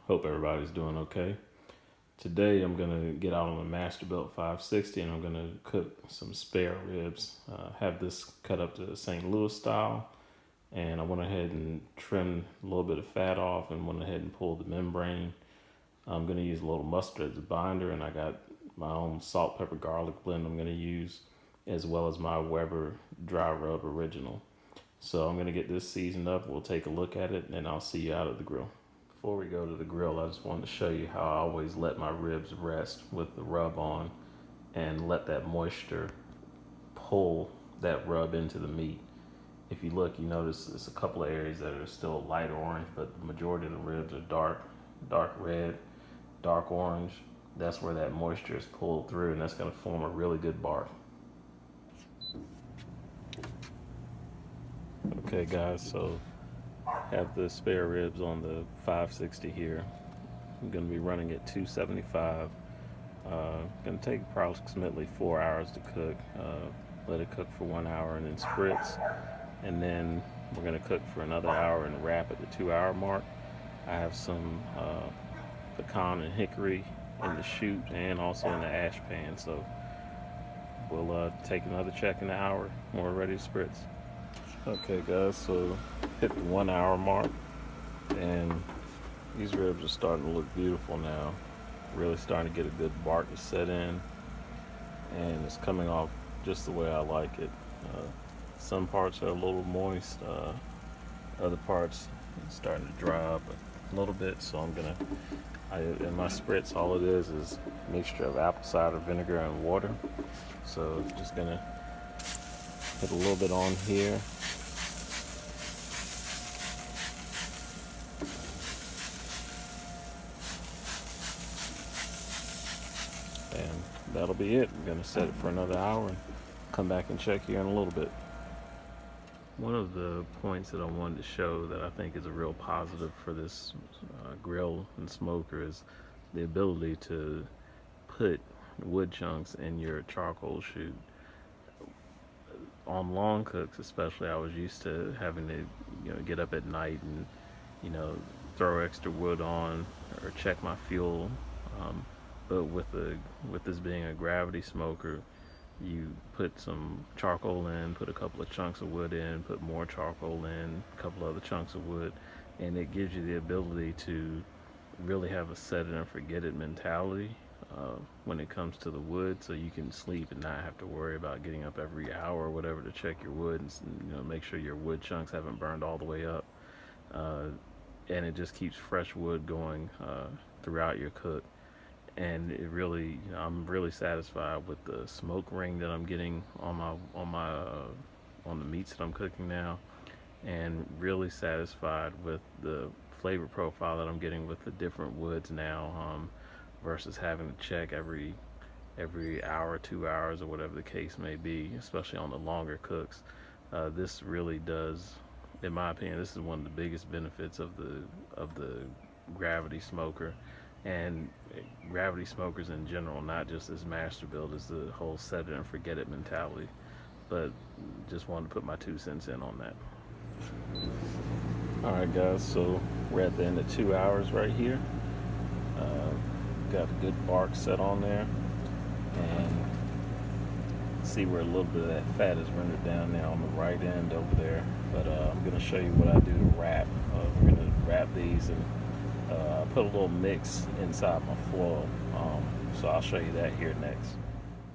Hope everybody's doing okay. Today I'm gonna get out on the Masterbuilt 560 and I'm gonna cook some spare ribs. Have this cut up to St. Louis style, and I went ahead and trimmed a little bit of fat off and went ahead and pulled the membrane. I'm gonna use a little mustard as a binder, and I got my own salt, pepper, garlic blend I'm gonna use, as well as my Weber dry rub original. So I'm gonna get this seasoned up. We'll take a look at it, and I'll see you out at the grill. Before we go to the grill, I just wanted to show you how I always let my ribs rest with the rub on and let that moisture pull that rub into the meat. If you look, you notice there's a couple of areas that are still light orange, but the majority of the ribs are dark red, dark orange. That's where that moisture is pulled through, and that's gonna form a really good bark. Okay guys, so have the spare ribs on the 560 here. I'm going to be running at 275. Going to take approximately 4 hours to cook. Let it cook for 1 hour and then spritz. And then we're going to cook for another hour and wrap at the 2 hour mark. I have some pecan and hickory in the chute and also in the ash pan. So we'll take another check in an hour when we're ready to spritz. Okay guys, so hit the 1 hour mark, and these ribs are starting to look beautiful now. Really starting to get a good bark to set in, and it's coming off just the way I like it. Some parts are a little moist, other parts it's starting to dry up a little bit, so in my spritz, all it is a mixture of apple cider vinegar and water. So just gonna put a little bit on here. And that'll be it. I'm going to set it for another hour and come back and check here in a little bit. One of the points that I wanted to show that I think is a real positive for this grill and smoker is the ability to put wood chunks in your charcoal chute. On long cooks especially, I was used to having to get up at night and you know throw extra wood on or check my fuel. But with this being a gravity smoker, you put some charcoal in, put a couple of chunks of wood in, put more charcoal in, a couple other chunks of wood, and it gives you the ability to really have a set it and forget it mentality when it comes to the wood, so you can sleep and not have to worry about getting up every hour or whatever to check your wood and make sure your wood chunks haven't burned all the way up. And it just keeps fresh wood going throughout your cook. And I'm really satisfied with the smoke ring that I'm getting on the meats that I'm cooking now, and really satisfied with the flavor profile that I'm getting with the different woods now, versus having to check every hour, 2 hours, or whatever the case may be, especially on the longer cooks. This really does, in my opinion, this is one of the biggest benefits of the gravity smoker. And gravity smokers in general, not just this Masterbuilt, is the whole set it and forget it mentality. But just wanted to put my 2 cents in on that. Alright guys, so we're at the end of 2 hours right here. Got a good bark set on there, and see where a little bit of that fat is rendered down now on the right end over there. But I'm going to show you what I do to wrap. We're going to wrap these and put a little mix inside my foil, so I'll show you that here next.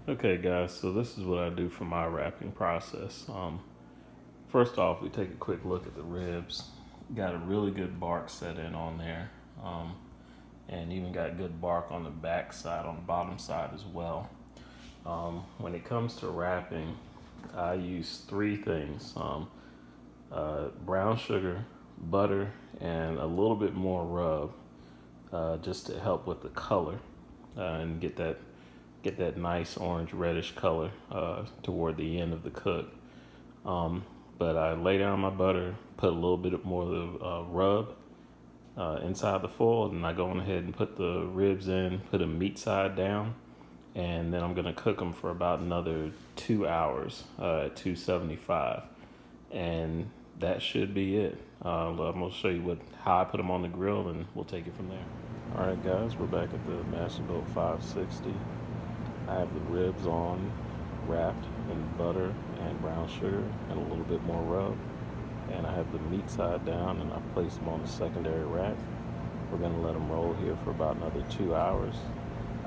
Okay guys, so this is what I do for my wrapping process. First off, we take a quick look at the ribs. Got a really good bark set in on there, and even got good bark on the back side, on the bottom side as well. When it comes to wrapping, I use 3 things: brown sugar, butter, and a little bit more rub, just to help with the color and get that nice orange reddish color toward the end of the cook. But I lay down my butter, put a little bit more of the rub inside the foil, and I go on ahead and put the ribs in, put them meat side down, and then I'm gonna cook them for about another 2 hours at 275. And that should be it. I'm gonna show you how I put them on the grill, and we'll take it from there. All right, guys, we're back at the Masterbuilt 560. I have the ribs on, wrapped in butter and brown sugar and a little bit more rub. And I have the meat side down, and I place them on the secondary rack. We're gonna let them roll here for about another 2 hours.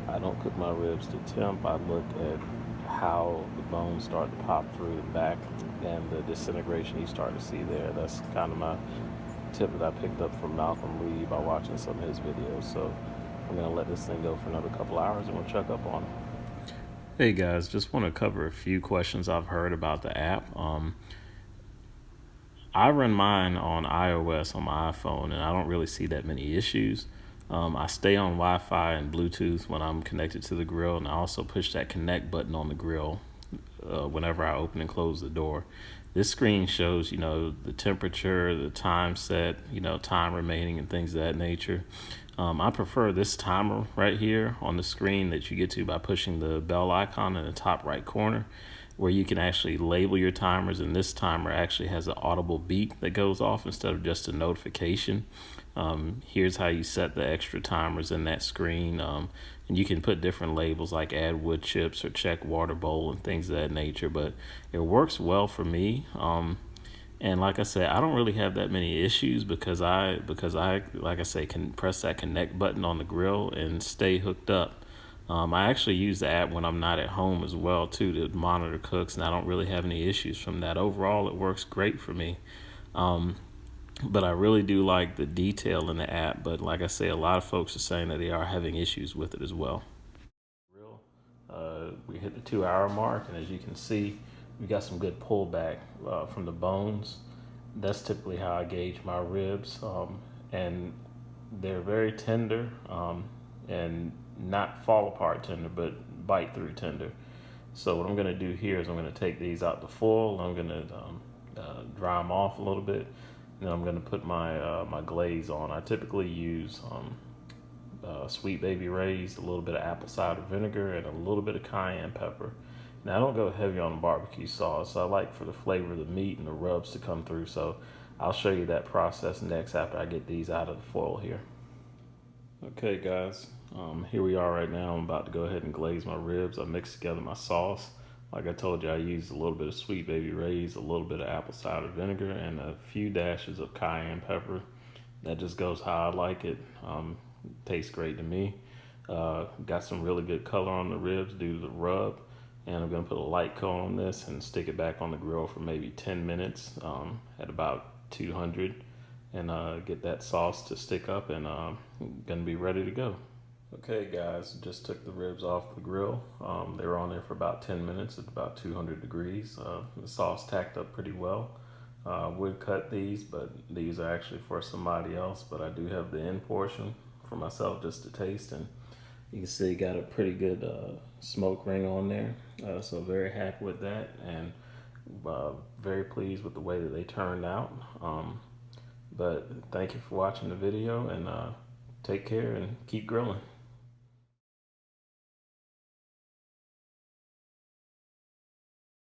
I don't cook my ribs to temp. I look at how the bones start to pop through the back and the disintegration you start to see there. That's kind of my tip that I picked up from Malcolm Reed by watching some of his videos. So I'm gonna let this thing go for another couple hours, and we'll check up on it. Hey guys, just want to cover a few questions I've heard about the app. I run mine on iOS on my iPhone, and I don't really see that many issues. I stay on Wi-Fi and Bluetooth when I'm connected to the grill, and I also push that connect button on the grill whenever I open and close the door. This screen shows, the temperature, the time set, time remaining, and things of that nature. I prefer this timer right here on the screen that you get to by pushing the bell icon in the top right corner, where you can actually label your timers, and this timer actually has an audible beep that goes off instead of just a notification. Here's how you set the extra timers in that screen, and you can put different labels like add wood chips or check water bowl and things of that nature, but it works well for me. And like I said, I don't really have that many issues because I like I say, can press that connect button on the grill and stay hooked up. I actually use the app when I'm not at home as well too, to monitor cooks, and I don't really have any issues from that. Overall, it works great for me. But I really do like the detail in the app. But like I say, a lot of folks are saying that they are having issues with it as well. We hit the 2 hour mark, and as you can see, we got some good pullback from the bones. That's typically how I gauge my ribs, and they're very tender, and not fall apart tender, but bite through tender. So what I'm going to do here is I'm going to take these out the foil. I'm going to dry them off a little bit, and then I'm going to put my glaze on. I typically use Sweet Baby Ray's, a little bit of apple cider vinegar, and a little bit of cayenne pepper. Now I don't go heavy on the barbecue sauce. I like for the flavor of the meat and the rubs to come through. So I'll show you that process next after I get these out of the foil here. Okay guys, here we are right now. I'm about to go ahead and glaze my ribs. I mixed together my sauce. Like I told you, I used a little bit of Sweet Baby Ray's, a little bit of apple cider vinegar, and a few dashes of cayenne pepper. That just goes how I like it. Tastes great to me. Got some really good color on the ribs due to the rub. And I'm gonna put a light coat on this and stick it back on the grill for maybe 10 minutes at about 200, and get that sauce to stick up, and gonna be ready to go. Okay guys, just took the ribs off the grill. They were on there for about 10 minutes at about 200 degrees. The sauce tacked up pretty well. Would cut these, but these are actually for somebody else, but I do have the end portion for myself just to taste, and you can see got a pretty good smoke ring on there. So very happy with that, and very pleased with the way that they turned out. But thank you for watching the video, and take care and keep grilling.